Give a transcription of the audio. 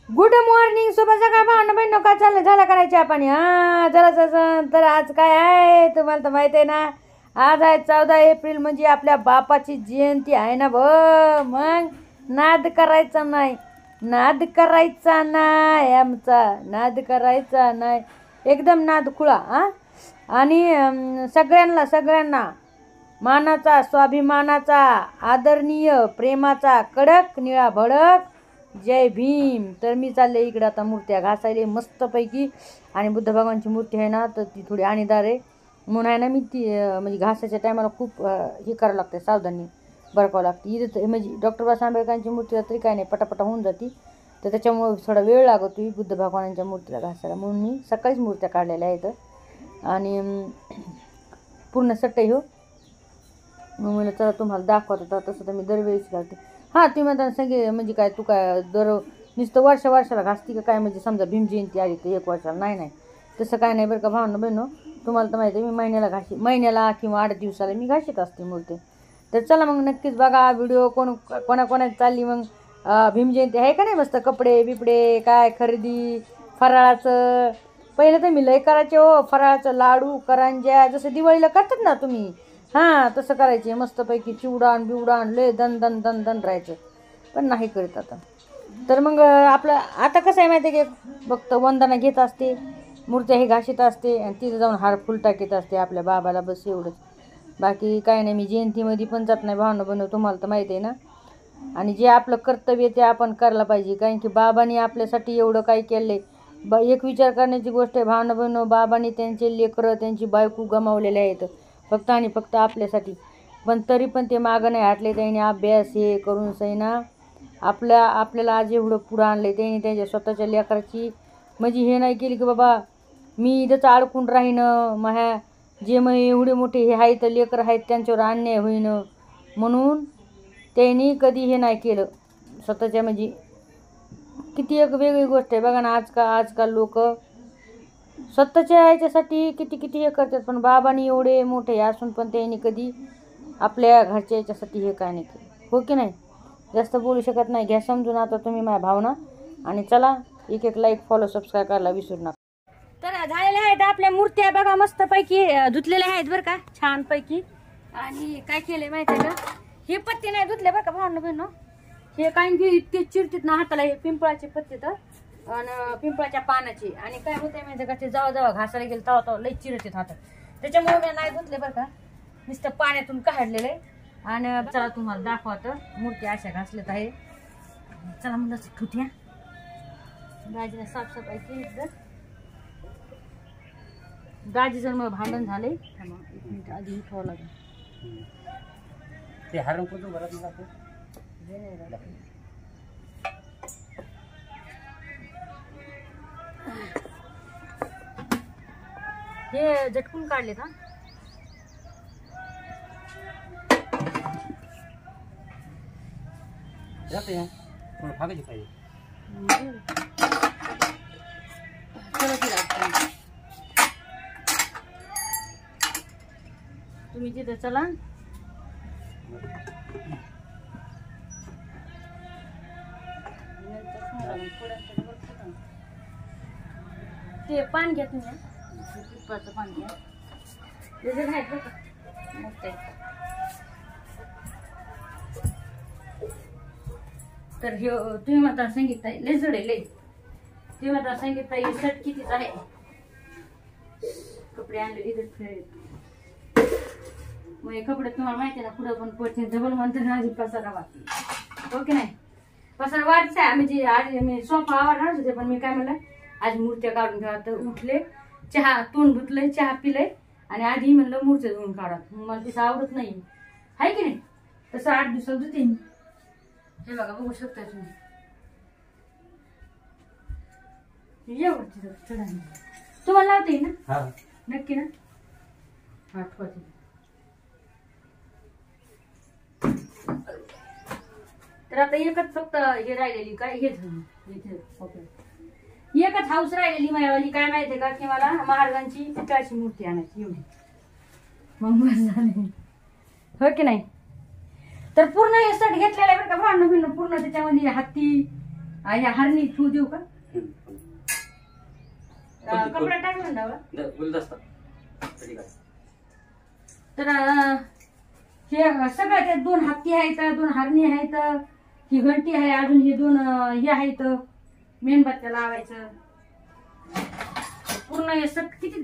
Good morning, शुभ सकाळ भावना बहिण. काय चाललंय? झाला करायची आपण? हा जरा तर आज काय आहे तुम्हाला तर माहित आहे ना. आज आहे 14 एप्रिल, म्हणजे आपल्या बापाची जयंती आहे ना. मग नाद करायचा नाही, नाद करायचा नाही, आमचा नाद करायचा नाही, एकदम नाद खुळा. आणि सगळ्यांना मानाचा, स्वाभिमानाचा, आदरणीय, प्रेमाचा कडक निळा भडक जय भीम. तर मी चालले इकडे आता मूर्त्या घासायले मस्तपैकी. आणि बुद्ध भगवानची मूर्ती आहे ना, तर ती थोडी आणीदार आहे म्हणून आहे ना, मी ती म्हणजे घासायच्या टायमाला खूप हे करावं लागतं, सावधानी बरकावं लागते. इथं म्हणजे डॉक्टर बाबासाहेब आंबेडकरांची मूर्ती तरी काय नाही, पटापटा होऊन जाते. तर त्याच्यामुळं थोडा वेळ लागतो बुद्ध भगवानांच्या मूर्तीला घासायला, म्हणून मी सकाळीच मूर्त्या काढलेल्या आहेत. आणि पूर्ण सट्टे हो. मग मला चला तुम्हाला दाखवत होता, तसं तर मी दरवेळेस घालते. हां, तुम्ही म्हणता सगळे म्हणजे काय, तू काय नुसतं वर्षाला घासती का काय? म्हणजे समजा भीम जयंती आली तर 1 वर्षाला नाही, तसं काय नाही बरं का भावना बहिणो. तुम्हाला तर माहिती आहे, मी महिन्याला किंवा 8 दिवसाला मी घाशीत असते मूर्ती. तर चला मग नक्कीच बघा व्हिडिओ. कोणाकोणाची चालली मग भीम जयंती आहे का नाही? मस्त कपडे बिपडे काय खरेदी, फराळाचं. पहिलं तर मी लय करायचे हो, फराळाचं लाडू करंज्या, जसं दिवाळीला करतात ना तुम्ही, हां तसं करायचे मस्तपैकी. चिवडाण बिवडाण लय दन दन दन दन राहायचं, पण नाही करत आता. तर मग आपलं आता कसं आहे माहिती आहे की, फक्त वंदना घेत असते, मूर्त्या हे घाशीत असते आणि तिथं जाऊन हार फुल टाकीत असते आपल्या बाबाला, बस एवढंच. बाकी काय नाही. मी जयंतीमध्ये पण जात नाही भावना बनव, तुम्हाला तर माहिती आहे ना. आणि जे आपलं कर्तव्य ते आपण करायला पाहिजे, कारण की बाबांनी आपल्यासाठी एवढं काय केलं आहे. एक विचार करण्याची गोष्ट आहे भावना बनव, बाबांनी त्यांचे लेकरं, त्यांची बायको गमावलेले आहेत फक्त आणि फक्त आपल्यासाठी. पण तरी पण ते मागं नाही हटले. त्यांनी अभ्यास हे करून सैना आपल्याला आज एवढं पुढं आणलं. त्यांनी त्यांच्या स्वतःच्या लेकराची म्हणजे हे नाही केली की बाबा मी इथंच अडकून राहीनं, जे मग एवढे मोठे हे आहेत लेकरं आहेत त्यांच्यावर अन्याय होईनं, म्हणून त्यांनी कधी हे नाही केलं स्वतःच्या. म्हणजे किती एक वेगळी गोष्ट आहे बघा ना. आजकाल लोक स्वतःच्या ह्याच्यासाठी किती हे करतात, पण बाबांनी एवढे मोठे असून पण त्यांनी कधी आपल्या घरच्या याच्यासाठी हे काय नाही केलं, हो की नाही. जास्त बोलू शकत नाही, घ्या समजून आता तुम्ही माझ्या भावना. आणि चला एक लाईक फॉलो सबस्क्राईब करायला विसरू नका. तर झालेल्या आहेत आपल्या मूर्त्या बघा, मस्तपैकी धुतलेल्या आहेत बरं का, छानपैकी. आणि काय केलंय माहिती आहे का, हे पत्ते नाही धुतले बरं का भावना बहिण. हे काय की इतके चिरतीत ना हाताला, हे पिंपळाचे पत्ते तर आणि पिंपळाच्या पानाचे. आणि काय होतंय माहिती का, ते जेव्हा घासायला गेलं तेव्हा लई चिरतीत हातात, त्याच्यामुळे मी नाही धुतले बरं का, नुसतं पाण्यातून काढलेलं आहे. आणि चला तुम्हाला दाखवत मूर्ती अशा घासल्यात आहे. चला म्हणलं ठुत्या गाजीला साफसफाई केली. तर गाजी जर मग भांडण झाले, 1 मिनिट आधी ठेवावं लागेल. ते हारून कुठून भरत मला हे झटकून काढले का जाते थोडं भागायची पाहिजे. तुम्ही तिथे चला. ते पान घ्या तुम्ही, पिंपळाचं पान घ्या, त्याचे आहेत बरं का मोठे. तर हे तुम्ही म्हणता संगीत ताई लय जड आहे, लय. तुम्ही म्हणता संगीत ताई शर्ट कितीच आहे, कपडे आणले इथेच खेळ. मग हे कपडे तुम्हाला माहिती आहे ना, पुढं पण पडते जबल म्हणतात आधी पसारा वाटते, ओके नाही. पसारा वाटच आहे. म्हणजे आज मी सोफा आवडणार होते, पण मी काय म्हणलं आज मूर्त्या काढून घ्या. तर उठले, चहा तोंड धुतलंय, चहा पिलंय, आणि आधी म्हणलं मूर्त्या धुवून काढा. मला तिचं आवडत नाही आहे की नाही. तसं 8 दिवसात धुते मी. हे बघा, बघू शकता तुम्ही एवढं तिथं चढा. तुम्हाला लावते ना नक्की ना. हा ठेवते. तर आता एकच फक्त हे राहिलेली काय, हे एकच हाऊस राहिलेली मायावाली, काय माहितीये का, की मला महाराजांची पितळाची मूर्ती आणायची एवढी, मग बस झाली, हो की नाही. तर पूर्ण हे सेट घेतलेला आहे बरं का भांडण भिन्न, पूर्ण त्याच्यामध्ये हत्ती ह्या हरणी ठेवू देऊ का हम्म. कपडा टाक म्हणला गुलदस्ता ठीक आहे. तर हे सगळं ते 2 हत्ती आहेत, 2 हरणी आहेत, ही घंटी आहे, अजून हे 2 हे आहेत मेणबत्त्या लावायचं. पूर्ण हे किती